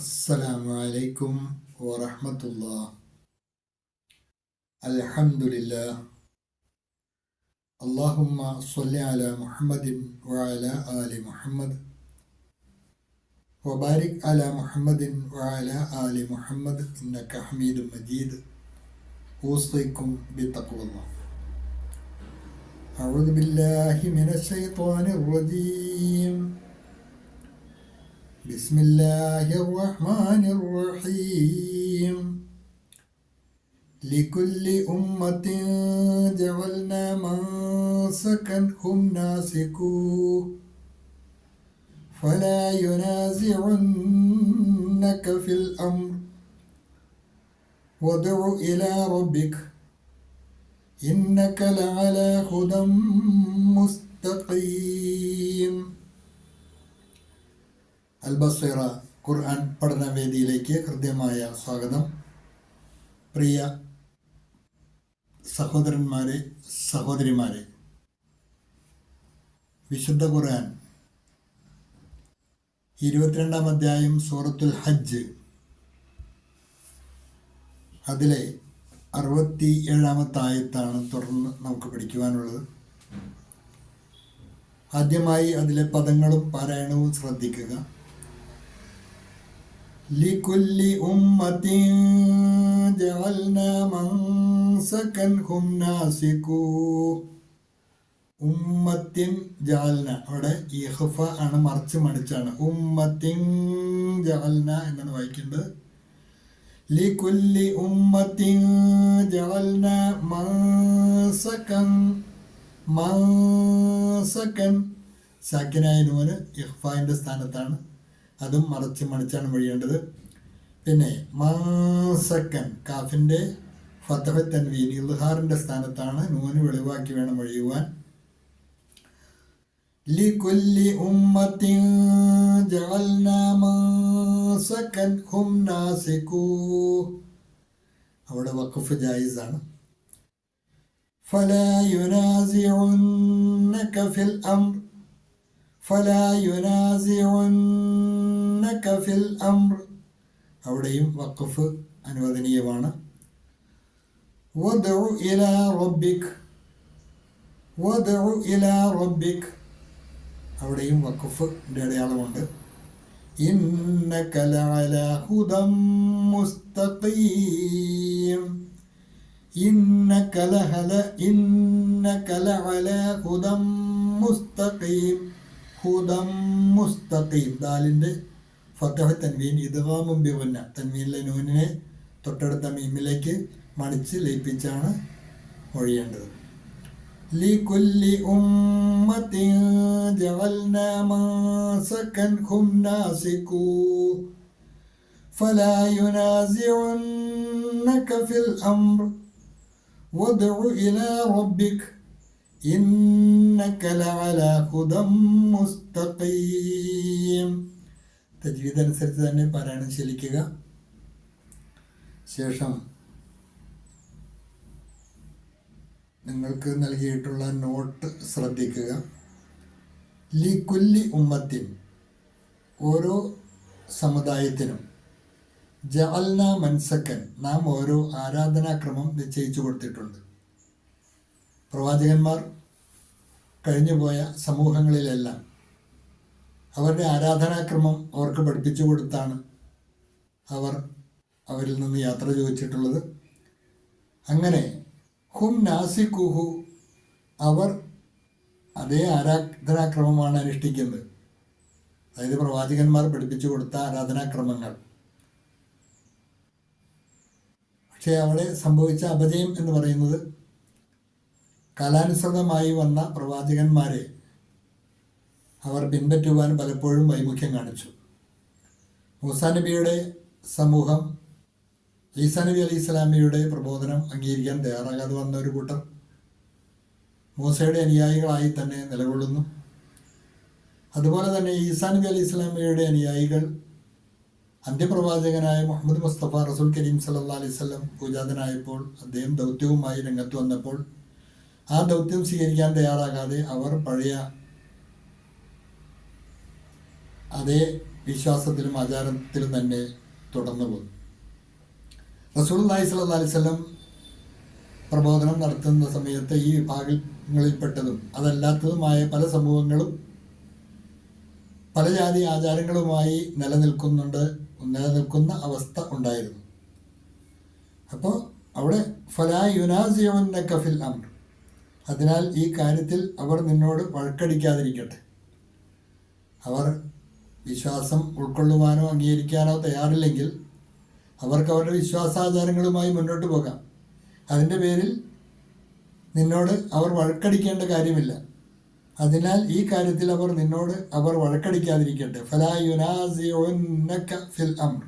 السلام عليكم ورحمة الله. الحمد لله. اللهم صل على محمد وعلى آل محمد وبارك على محمد وعلى آل محمد إنك حميد مجيد. أوصيكم بتقوى الله. أعوذ بالله من الشيطان الرجيم. بسم الله الرحمن الرحيم. لكل أمة جعلنا منسكا هم ناسكوه فلا ينازعنك في الأمر وادع إلى ربك إنك لعلى هدى مستقيم. അൽബസീറ ഖുർആൻ പഠനവേദിയിലേക്ക് ഹൃദ്യമായ സ്വാഗതം. പ്രിയ സഹോദരന്മാരെ, സഹോദരിമാരെ, വിശുദ്ധ ഖുർആൻ 22-ാം അധ്യായം സൂറത്തുൽ ഹജ്ജ്, അതിലെ 67-ാമത്തെ ആയത്താണ് തുടർന്ന് നമുക്ക് പഠിക്കുവാനുള്ളത്. ആദ്യമായി അതിലെ പദങ്ങളും പാരായണവും ശ്രദ്ധിക്കുക. ലികുല്ലി ഉമ്മത്തിൻ ജഅൽനാ മൻസകൻ ഹും നാസികൂ. ഉമ്മത്തിൻ ജഅൽന, അവിടെ ഇഖ്ഫ ആണ്, മറിച്ച് മടിച്ചാണ്. ഉമ്മത്തിൻ ജഅൽന എന്നാണ് വായിക്കേണ്ടത്. ലികുല്ലി ഉമ്മത്തിൻ ജഅൽനാ മൻസകൻ. മാസക്കൻ സാക്കിനായ നൂന് ഇഖ്ഫാന്റെ സ്ഥാനത്താണ്, അതും മറച്ച് മണിച്ചാണ് മൊഴിയേണ്ടത്. പിന്നെ മാസക്കൻ കാഫിന്റെ ഫതഹ തൻവീൻ ഇൽഹാറിന്റെ സ്ഥാനത്താണ്, നൂന് വെളിവാക്കി വേണം മൊഴിയുവാൻ. ലികുല്ലി ഉമ്മത്തിൻ ജഅൽനാ മാസക്കൻ ഹും നാസികൂ. അവിടെ വഖഫ് ജായിസാണ്. فلا ينازعنك في الأمر فلا ينازعنك في الأمر. അവിടെയും വഖഫ് അനുവദനീയമാണ്. വദ്ഉ ഇലാ റബ്ബിക്. വദ്ഉ ഇലാ റബ്ബിക്, അവിടെയും വഖഫിന്റെ അടയാളമുണ്ട്. ഇന്നക ലഅലാ ഹുദം മുസ്തഖീം. إنك لعلى هدى مستقيم. هدى مستقيم ദാലിന്റെ ഫതഹ തൻവീൻ ഇദ്ഗാമും ബിഗുന്ന, തൻവീനിലെ നൂനിനെ തൊട്ടടുത്ത മീമിലേക്ക് മണിച്ച് ലയിപ്പിച്ചാണ് മൊഴിയേണ്ടത്. ലികുല്ലി ഉമ്മത്തിൻ ജഅൽനാ മൻസകൻ ഹും നാസികൂ ഫലാ യുനാസിഉന്നക ഫിൽ അംർ വദ്ഉ ഇലാ റബ്ബിക് ഇന്നക ലഅലാ ഹുദം മുസ്തഖീം. തജ്വീദ് അനുസരിച്ച് തന്നെ പാരായണം ശീലിക്കുക. ശേഷം നിങ്ങൾക്ക് നൽകിയിട്ടുള്ള നോട്ട് ശ്രദ്ധിക്കുക. ലികുല്ലി ഉമ്മത്തിൻ, ഓരോ സമുദായത്തിനും, ജഅൽന മൻസക്കൻ, നാം ഓരോ ആരാധനാക്രമം നിശ്ചയിച്ചു കൊടുത്തിട്ടുണ്ട്. പ്രവാചകന്മാർ കഴിഞ്ഞുപോയ സമൂഹങ്ങളിലെല്ലാം അവരുടെ ആരാധനാക്രമം അവർക്ക് പഠിപ്പിച്ചു കൊടുത്താണ് അവരിൽ നിന്ന് യാത്ര ചോദിച്ചിട്ടുള്ളത്. അങ്ങനെ ഹും നാസിക്കുഹു, അവർ അതേ ആരാധനാക്രമമാണ് അനുഷ്ഠിക്കുന്നത്. അതായത് പ്രവാചകന്മാർ പഠിപ്പിച്ചു കൊടുത്ത ആരാധനാക്രമങ്ങൾ. പക്ഷേ അവിടെ സംഭവിച്ച അപജയം എന്ന് പറയുന്നത് കാലാനുസൃതമായി വന്ന പ്രവാചകന്മാരെ അവർ പിൻപറ്റുവാൻ പലപ്പോഴും വൈമുഖ്യം കാണിച്ചു. മൂസാ നബിയുടെ സമൂഹം ഈസാ നബി അലൈഹി സ്വലാമിയുടെ പ്രബോധനം അംഗീകരിക്കാൻ തയ്യാറാകാതെ വന്ന ഒരു കൂട്ടം മൂസയുടെ അനുയായികളായി തന്നെ നിലകൊള്ളുന്നു. അതുപോലെ തന്നെ ഈസാ നബി അലൈഹി സ്വലാമിയുടെ അനുയായികൾ അന്ത്യപ്രവാചകനായ മുഹമ്മദ് മുസ്തഫ റസൂൽ കരീം സല്ലല്ലാഹു അലൈഹി വസല്ലം പൂജാതനായപ്പോൾ, അദ്ദേഹം ദൗത്യവുമായി രംഗത്ത് വന്നപ്പോൾ ആ ദൗത്യം സ്വീകരിക്കാൻ തയ്യാറാകാതെ അവർ പഴയ അതേ വിശ്വാസത്തിലും ആചാരത്തിലും തന്നെ തുടർന്നു പോകുന്നു. റസൂലുള്ളാഹി സ്വല്ലല്ലാഹി അലൈഹി വസല്ലം പ്രബോധനം നടത്തുന്ന സമയത്ത് ഈ വിഭാഗങ്ങളിൽപ്പെട്ടതും അതല്ലാത്തതുമായ പല സമൂഹങ്ങളും പല ജാതി ആചാരങ്ങളുമായി നിലനിൽക്കുന്ന അവസ്ഥ ഉണ്ടായിരുന്നു. അപ്പോൾ അവിടെ ഫലാ യുനാസിഉന്നക ഫിൽ അംർ, അതിനാൽ ഈ കാര്യത്തിൽ അവർ നിന്നോട് വഴക്കടിക്കാതിരിക്കട്ടെ. അവർ വിശ്വാസം ഉൾക്കൊള്ളുവാനോ അംഗീകരിക്കാനോ തയ്യാറില്ലെങ്കിൽ അവർക്ക് അവരുടെ വിശ്വാസാചാരങ്ങളുമായി മുന്നോട്ട് പോകാം. അതിൻ്റെ പേരിൽ നിന്നോട് അവർ വഴക്കടിക്കേണ്ട കാര്യമില്ല. അതിനാൽ ഈ കാര്യത്തിൽ അവർ വഴക്കടിക്കാതിരിക്കട്ടെ. ഫലാ യുനാസിഉന്നക ഫിൽ അംർ.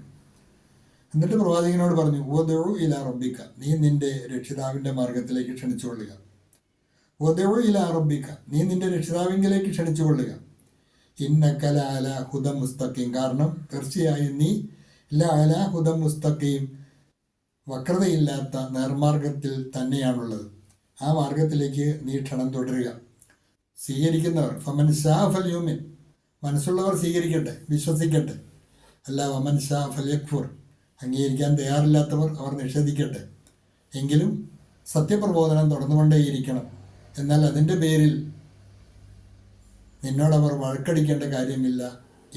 എന്നിട്ട് പ്രവാചകനോട് പറഞ്ഞു, ഉദ്ഉ ഇലാ റബ്ബിക, നീ നിന്റെ രക്ഷിതാവിൻ്റെ മാർഗത്തിലേക്ക് ക്ഷണിച്ചുകൊള്ളുക. ഉദ്ഉ ഇലാ റബ്ബിക, നീ നിന്റെ രക്ഷിതാവിലേക്ക് ക്ഷണിച്ചുകൊള്ളുക. ഇന്നക ലഅലാ ഹുദൻ മുസ്തഖീം, കാരണം തീർച്ചയായും നീ ലഅലാ ഹുദൻ മുസ്തഖീം, വക്രതയില്ലാത്ത നേർമാർഗത്തിൽ തന്നെയാണുള്ളത്. ആ മാർഗത്തിലേക്ക് നീ ക്ഷണം തുടരുക. സ്വീകരിക്കുന്നവർ ഫമൻ ഷാ ഫൽയുമിൻ, മനസ്സുള്ളവർ സ്വീകരിക്കട്ടെ, വിശ്വസിക്കട്ടെ. അല്ല വമൻ ഷാ ഫൽയക്ഫുർ, അംഗീകരിക്കാൻ തയ്യാറില്ലാത്തവർ അവർ നിഷേധിക്കട്ടെ. എങ്കിലും സത്യപ്രബോധനം തുടർന്നുകൊണ്ടേയിരിക്കണം. എന്നാൽ അതിൻ്റെ പേരിൽ നിന്നോടവർ വഴക്കടിക്കേണ്ട കാര്യമില്ല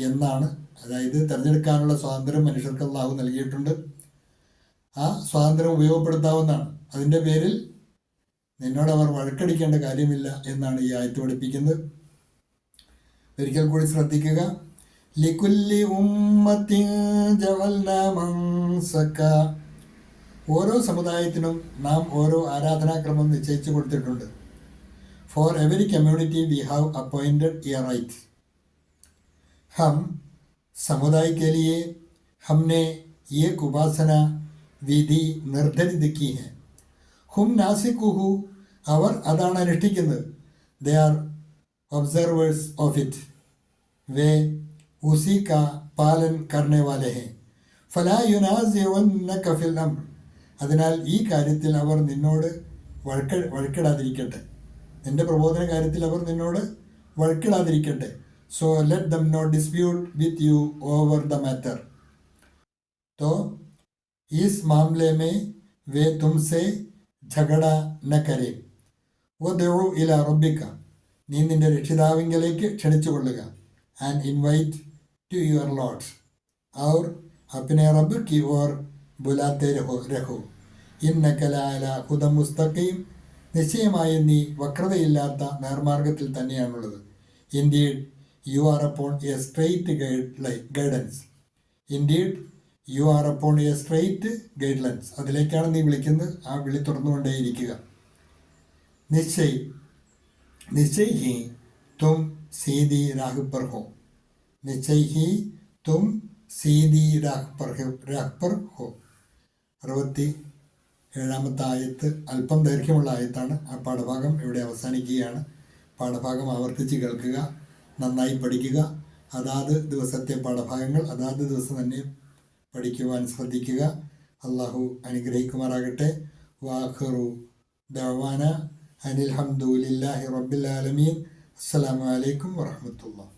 എന്നാണ്. അതായത് തിരഞ്ഞെടുക്കാനുള്ള സ്വാതന്ത്ര്യം മനുഷ്യർക്ക് അല്ലാഹു നൽകിയിട്ടുണ്ട്. ആ സ്വാതന്ത്ര്യം ഉപയോഗപ്പെടുത്താവുന്നതാണ്. അതിൻ്റെ പേരിൽ നിന്നോടവർ വഴക്കടിക്കേണ്ട കാര്യമില്ല എന്നാണ് ഈ ആയത്ത് പഠിപ്പിക്കുന്നത്. ഒരിക്കൽ കൂടി ശ്രദ്ധിക്കുക. ലികുല്ലി ഉമ്മത്തിൻ ജഅൽനാ മൻസക, ഓരോ സമുദായത്തിനും നാം ഓരോ ആരാധനാക്രമം നിശ്ചയിച്ചു കൊടുത്തിട്ടുണ്ട്. For every community we have appointed a rite. हम समुदाय के लिए हमने एक उपासना विधि निर्धारित की है. ഹും നാസിക്കുഹു, അവർ അതാണ് അനുഷ്ഠിക്കുന്നത്. They are observers of it. വേ ഉസി കാ പാലൻ കർണേ വാലെ ഹെ. ഫലാ യുനാസിഉന്നക ഫിൽ അംർ, അതിനാൽ ഈ കാര്യത്തിൽ അവർ നിന്നോട് വഴക്കിടാതിരിക്കട്ടെ. നിന്റെ പ്രബോധന കാര്യത്തിൽ അവർ നിന്നോട് വഴക്കിടാതിരിക്കട്ടെ. So let them not dispute with you over the matter. तो इस मामले में वे तुमसे झगड़ा न करे. ഉദ്ഉ ഇലാ റബ്ബിക, നീ നിന്റെ രക്ഷിതാവിങ്കലേക്ക് ക്ഷണിച്ചുകൊള്ളുക. And invite to your lord. और अपने रब की ओर बुलाते रहो. ഇന്നക ലഅലാ ഹുദൻ മുസ്തഖീം, നിശ്ചയമായും നീ വക്രതയില്ലാത്ത നേർമാർഗത്തിൽ തന്നെയാണുള്ളത്. Indeed you are upon A straight guidance. Indeed you are upon A straight guidelines, അതിലേക്കാണ് നീ വിളിക്കുന്നത്. ആ വിളി തുറന്നുകൊണ്ടേയിരിക്കുക. നിശ്ചയ് ഹി തും സീതി രാഹ് പർ ഹോ. നിശ്ചയ് ഹി തും സീതി രാഹ് പർ ഹോ. 67-ാമത്തെ ആയത്ത് അല്പം ദൈർഘ്യമുള്ള ആയത്താണ്. ആ പാഠഭാഗം ഇവിടെ അവസാനിക്കുകയാണ്. പാഠഭാഗം ആവർത്തിച്ച് കേൾക്കുക, നന്നായി പഠിക്കുക. അതാത് ദിവസത്തെ പാഠഭാഗങ്ങൾ അതാത് ദിവസം തന്നെ പഠിക്കുവാൻ ശ്രദ്ധിക്കുക. അള്ളാഹു അനുഗ്രഹിക്കുമാറാകട്ടെ. വാഖിറു ദഅവാന അനിൽ ഹംദുലില്ലാഹി റബ്ബിൽ ആലമീൻ. അസ്സലാമു അലൈക്കും വറഹ്മത്തുള്ളാഹി.